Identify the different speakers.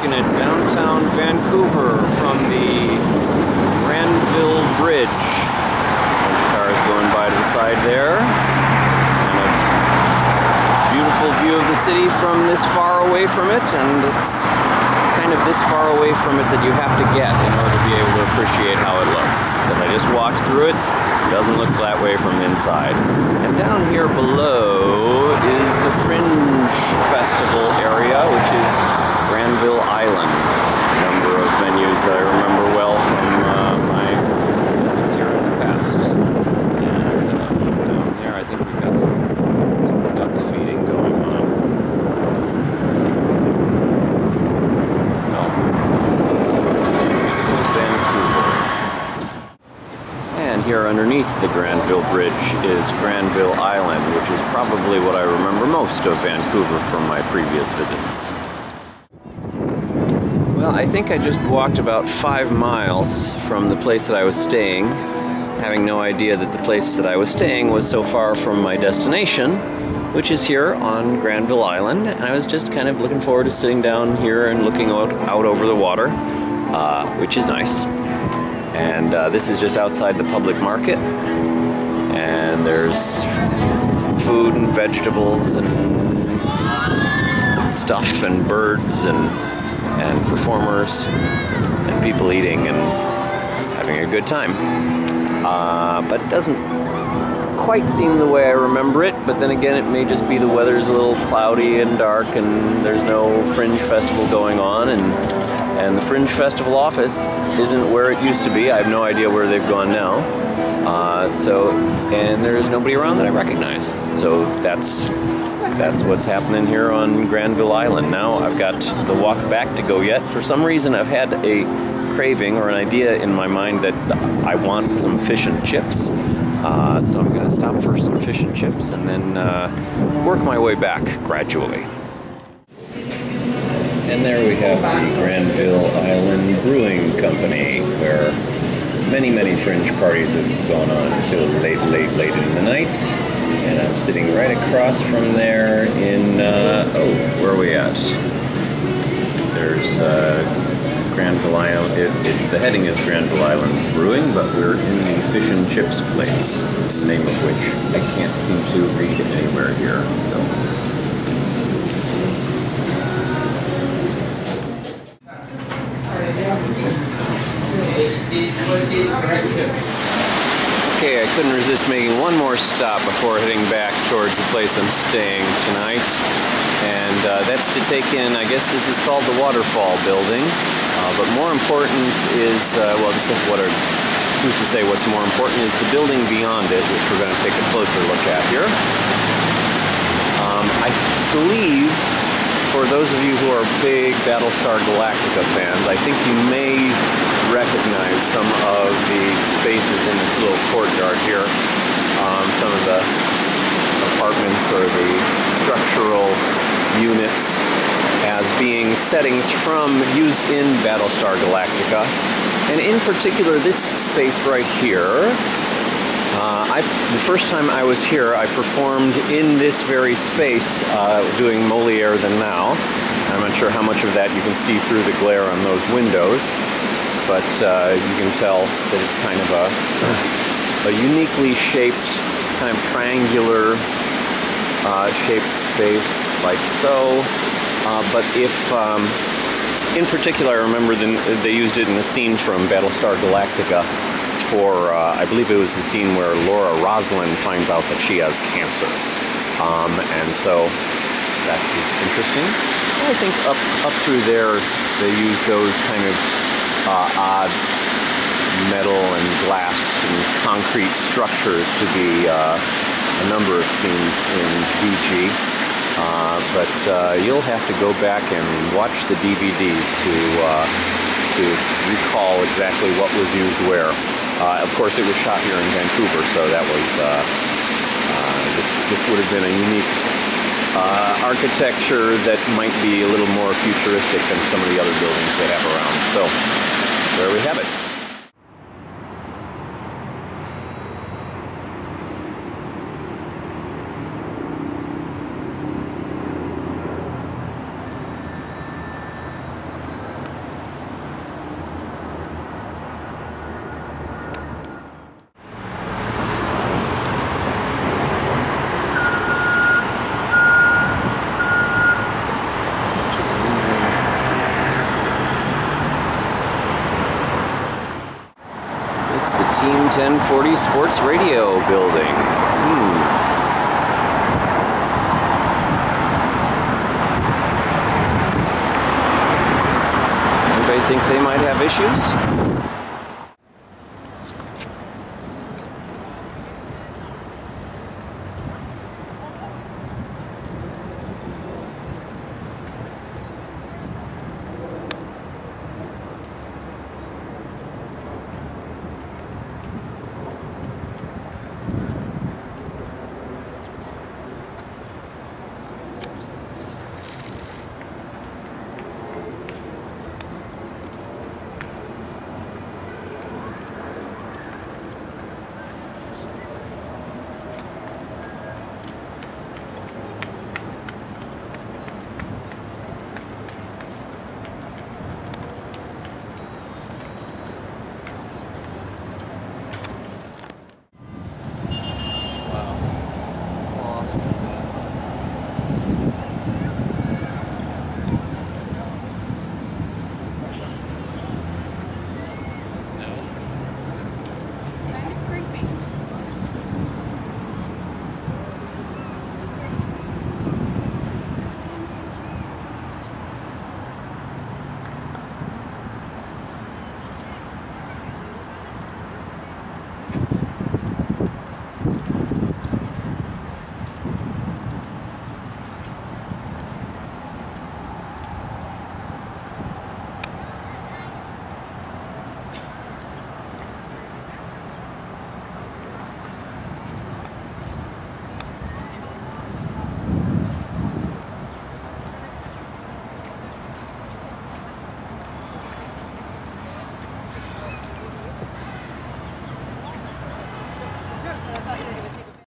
Speaker 1: looking at downtown Vancouver from the Granville Bridge. A bunch of cars going by to the side there. It's kind of beautiful view of the city from this far away from it, and it's kind of this far away from it that you have to get in order to be able to appreciate how it looks. Because I just walked through it, it doesn't look that way from inside. And down here below is the Fringe Festival area, which is Granville Island. A number of venues that I remember well from my visits here in the past. And down there I think we've got some duck feeding going on. So, Vancouver. And here underneath the Granville Bridge is Granville Island, which is probably what I remember most of Vancouver from my previous visits. Well, I think I just walked about 5 miles from the place that I was staying, having no idea that the place that I was staying was so far from my destination, which is here on Granville Island. And I was just kind of looking forward to sitting down here and looking out over the water, which is nice. And this is just outside the public market, and there's food and vegetables and stuff and birds and performers and people eating and having a good time. But it doesn't quite seem the way I remember it, but then again it may just be the weather's a little cloudy and dark and there's no Fringe Festival going on, and the Fringe Festival office isn't where it used to be. I have no idea where they've gone now. And there's nobody around that I recognize. So that's what's happening here on Granville Island. Now I've got the walk back to go yet. For some reason I've had a craving or an idea in my mind that I want some fish and chips. So I'm going to stop for some fish and chips and then work my way back gradually. And there we have the Granville Island Brewing Company, where many Fringe parties have gone on until late in the night. And I'm sitting right across from there in, where are we at? There's Granville Island, the heading is Granville Island Brewing, but we're in the fish and chips place, the name of which I can't seem to read anywhere here. So. Okay, I couldn't resist making one more stop before heading back towards the place I'm staying tonight. And that's to take in, I guess this is called the Waterfall Building. But more important is, who's to say what's more important is the building beyond it, which we're going to take a closer look at here. I believe, for those of you who are big Battlestar Galactica fans, I think you may recognize some of the spaces in this little courtyard here. Some of the apartments or the structural units as being settings used in Battlestar Galactica. And in particular, this space right here, the first time I was here, I performed in this very space doing Molière the Now. I'm not sure how much of that you can see through the glare on those windows, but you can tell that it's kind of a uniquely shaped, kind of triangular shaped space, like so. But in particular, I remember they used it in a scene from Battlestar Galactica for, I believe it was the scene where Laura Roslin finds out that she has cancer. And so that is interesting. And I think up through there, they use those kind of odd metal and glass and concrete structures to be a number of scenes in VG. But you'll have to go back and watch the DVDs to recall exactly what was used where. Of course, it was shot here in Vancouver, so that was this would have been a unique architecture that might be a little more futuristic than some of the other buildings they have around. So there we have it. 1910-40 sports radio building. Anybody think they might have issues?